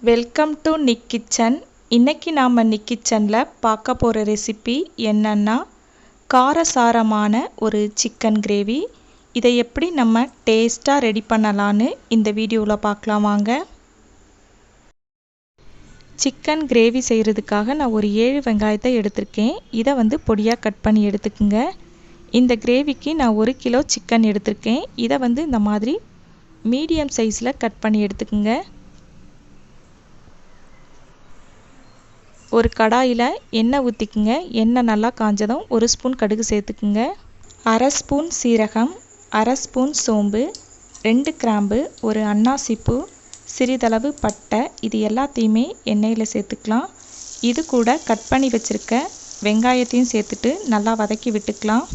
Welcome to Nick kitchen. இன்னைக்கு நாம் நிக் கிச்சனில் பார்க்க போகிற ரெசிபி என்னன்னா காரசாரமான ஒரு சிக்கன் கிரேவி. இதை எப்படி நம்ம டேஸ்ட்டாக ரெடி பண்ணலான்னு இந்த வீடியோவில் பார்க்கலாம் வாங்க. சிக்கன் கிரேவி செய்கிறதுக்காக நான் ஒரு 7 வெங்காயத்தை எடுத்திருக்கேன். இதை பொடியாக கட் பண்ணி எடுத்துக்குங்க. இந்த கிரேவிக்கு நான் 1 கிலோ சிக்கன் எடுத்திருக்கேன். இதை இந்த மாதிரி மீடியம் சைஸில் கட் பண்ணி எடுத்துக்குங்க. ஒரு கடாயில் எண்ணெய் ஊற்றிக்குங்க. எண்ணெய் நல்லா காஞ்சதும் 1 ஸ்பூன் கடுகு சேர்த்துக்குங்க. 1/2 ஸ்பூன் சீரகம், 1/2 ஸ்பூன் சோம்பு, 2 கிராம்பு, ஒரு அன்னாசிப்பூ, சிறிதளவு பட்டை, இது எல்லாத்தையுமே எண்ணெயில் சேர்த்துக்கலாம். இது கூட கட் பண்ணி வச்சுருக்க வெங்காயத்தையும் சேர்த்துட்டு நல்லா வதக்கி விட்டுக்கலாம்.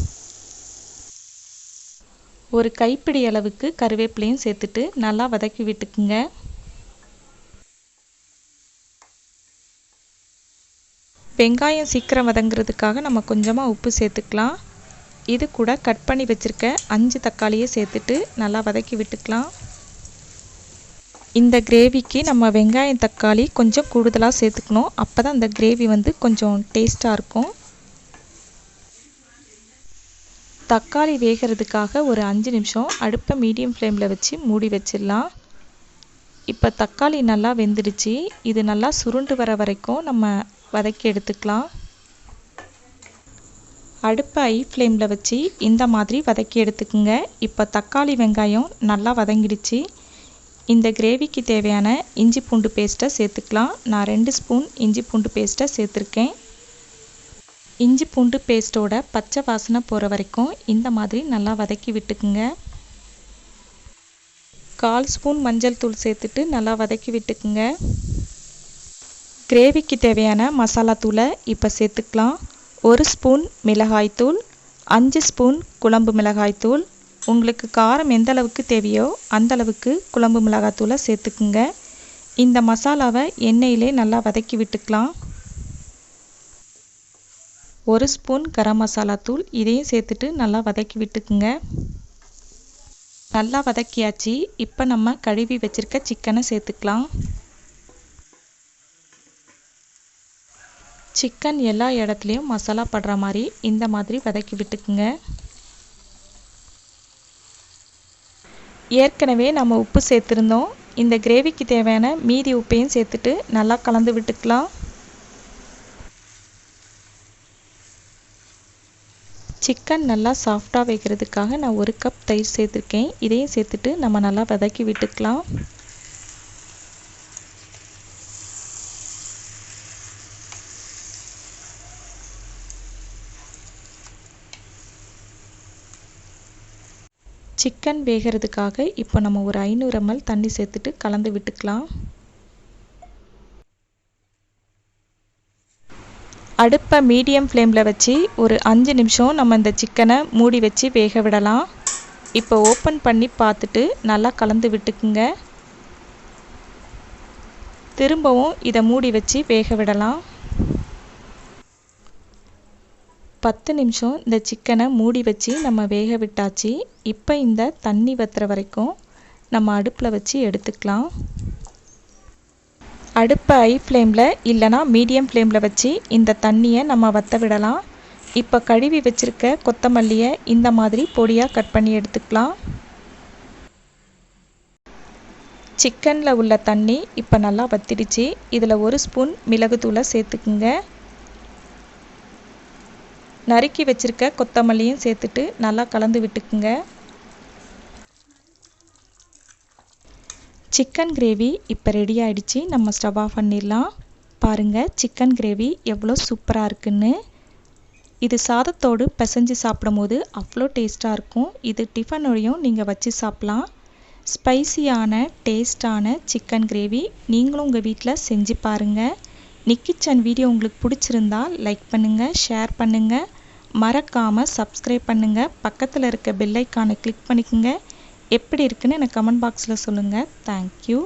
ஒரு கைப்பிடி அளவுக்கு கருவேப்பிலையும் சேர்த்துட்டு நல்லா வதக்கி விட்டுக்குங்க. வெங்காயம் சீக்கிரம் வதங்கிறதுக்காக நம்ம கொஞ்சமாக உப்பு சேர்த்துக்கலாம். இது கூட கட் பண்ணி வச்சுருக்க 5 தக்காளியை சேர்த்துட்டு நல்லா வதக்கி விட்டுக்கலாம். இந்த கிரேவிக்கு நம்ம வெங்காயம் தக்காளி கொஞ்சம் கூடுதலாக சேர்த்துக்கணும். அப்போ தான் இந்த கிரேவி கொஞ்சம் டேஸ்ட்டாக இருக்கும். தக்காளி வேகிறதுக்காக ஒரு 5 நிமிஷம் அடுப்பை மீடியம் ஃப்ளேமில் வச்சு மூடி வச்சிடலாம். இப்போ தக்காளி நல்லா வெந்துடுச்சு. இது நல்லா சுருண்டு வர வரைக்கும் நம்ம வதக்கி எடுத்துக்கலாம். அடுப்பை ஹை ஃப்ளேமில் வச்சு இந்த மாதிரி வதக்கி எடுத்துக்குங்க. இப்போ தக்காளி வெங்காயம் நல்லா வதங்கிடுச்சு. இந்த கிரேவிக்கு தேவையான இஞ்சி பூண்டு பேஸ்ட்டை சேர்த்துக்கலாம். நான் 2 ஸ்பூன் இஞ்சி பூண்டு பேஸ்ட்டை சேர்த்துருக்கேன். இஞ்சி பூண்டு பேஸ்ட்டோட பச்சை வாசனை போகிற வரைக்கும் இந்த மாதிரி நல்லா வதக்கி விட்டுக்குங்க. 1/4 ஸ்பூன் மஞ்சள் தூள் சேர்த்துட்டு நல்லா வதக்கி விட்டுக்குங்க. கிரேவிக்கு தேவையான மசாலா தூளை இப்போ சேர்த்துக்கலாம். 1 ஸ்பூன் மிளகாய்த்தூள், 5 ஸ்பூன் குழம்பு மிளகாய்த்தூள். உங்களுக்கு காரம் எந்த அளவுக்கு தேவையோ அந்த அளவுக்கு குழம்பு மிளகாய்த்தூளை சேர்த்துக்குங்க. இந்த மசாலாவை எண்ணெயிலே நல்லா வதக்கி விட்டுக்கலாம். 1 ஸ்பூன் கரம் மசாலா தூள், இதையும் சேர்த்துட்டு நல்லா வதக்கி விட்டுக்குங்க. நல்லா வதக்கியாச்சு. இப்போ நம்ம கழுவி வச்சிருக்க சிக்கனை சேர்த்துக்கலாம். சிக்கன் எல்லா இடத்துலையும் மசாலா படுற மாதிரி இந்த மாதிரி வதக்கி விட்டுக்குங்க. ஏற்கனவே நம்ம உப்பு சேர்த்துருந்தோம். இந்த கிரேவிக்கு தேவையான மீதி உப்பையும் சேர்த்துட்டு நல்லா கலந்து விட்டுக்கலாம். சிக்கன் நல்லா சாஃப்டாக வைக்கிறதுக்காக நான் 1 கப் தயிர் சேர்த்துருக்கேன். இதையும் சேர்த்துட்டு நம்ம நல்லா வதக்கி விட்டுக்கலாம். சிக்கன் வேகிறதுக்காக இப்போ நம்ம ஒரு 500 ml தண்ணி சேர்த்துட்டு கலந்து விட்டுக்கலாம். அடுப்பை மீடியம் ஃப்ளேமில் வச்சு ஒரு 5 நிமிஷம் நம்ம இந்த சிக்கனை மூடி வச்சு வேக விடலாம். இப்போ ஓப்பன் பண்ணி பார்த்துட்டு நல்லா கலந்து விட்டுக்குங்க. திரும்பவும் இதை மூடி வச்சு வேக விடலாம். 10 நிமிஷம் இந்த சிக்கனை மூடி வச்சு நம்ம வேக விட்டாச்சு. இப்போ இந்த தண்ணி வத்துற வரைக்கும் நம்ம அடுப்பில் வச்சு எடுத்துக்கலாம். அடுப்பை ஹை ஃப்ளேமில் இல்லைனா மீடியம் ஃப்ளேமில் வச்சு இந்த தண்ணியை நம்ம வற்ற விடலாம். இப்போ கழுவி வச்சுருக்க கொத்தமல்லியை இந்த மாதிரி பொடியாக கட் பண்ணி எடுத்துக்கலாம். சிக்கனில் உள்ள தண்ணி இப்போ நல்லா வத்திடுச்சு. இதில் 1 ஸ்பூன் மிளகுத்தூளை சேர்த்துக்குங்க. நறுக்கி வச்சிருக்க கொத்தமல்லியும் சேர்த்துட்டு நல்லா கலந்து விட்டுக்குங்க. சிக்கன் கிரேவி இப்போ ரெடி ஆயிடுச்சு. நம்ம ஸ்டவ் ஆஃப் பண்ணிடலாம். பாருங்கள் சிக்கன் கிரேவி எவ்வளோ சூப்பராக இருக்குன்னு. இது சாதத்தோடு பிசைஞ்சு சாப்பிடும் போது அவ்வளோ டேஸ்ட்டாக இருக்கும். இது டிஃபனோடையும் நீங்கள் வச்சு சாப்பிட்லாம். ஸ்பைசியான டேஸ்டான சிக்கன் கிரேவி நீங்களும் உங்கள் வீட்டில் செஞ்சு பாருங்கள். நிக் கிச்சன் வீடியோ உங்களுக்கு பிடிச்சிருந்தா லைக் பண்ணுங்கள், ஷேர் பண்ணுங்கள், மறக்காமல் சப்ஸ்கிரைப் பண்ணுங்கள். பக்கத்தில் இருக்க பெல் ஐக்கானை கிளிக் பண்ணிக்கோங்க. எப்படி இருக்குன்னு எனக்கு கமெண்ட் பாக்ஸில் சொல்லுங்கள். தேங்க்யூ.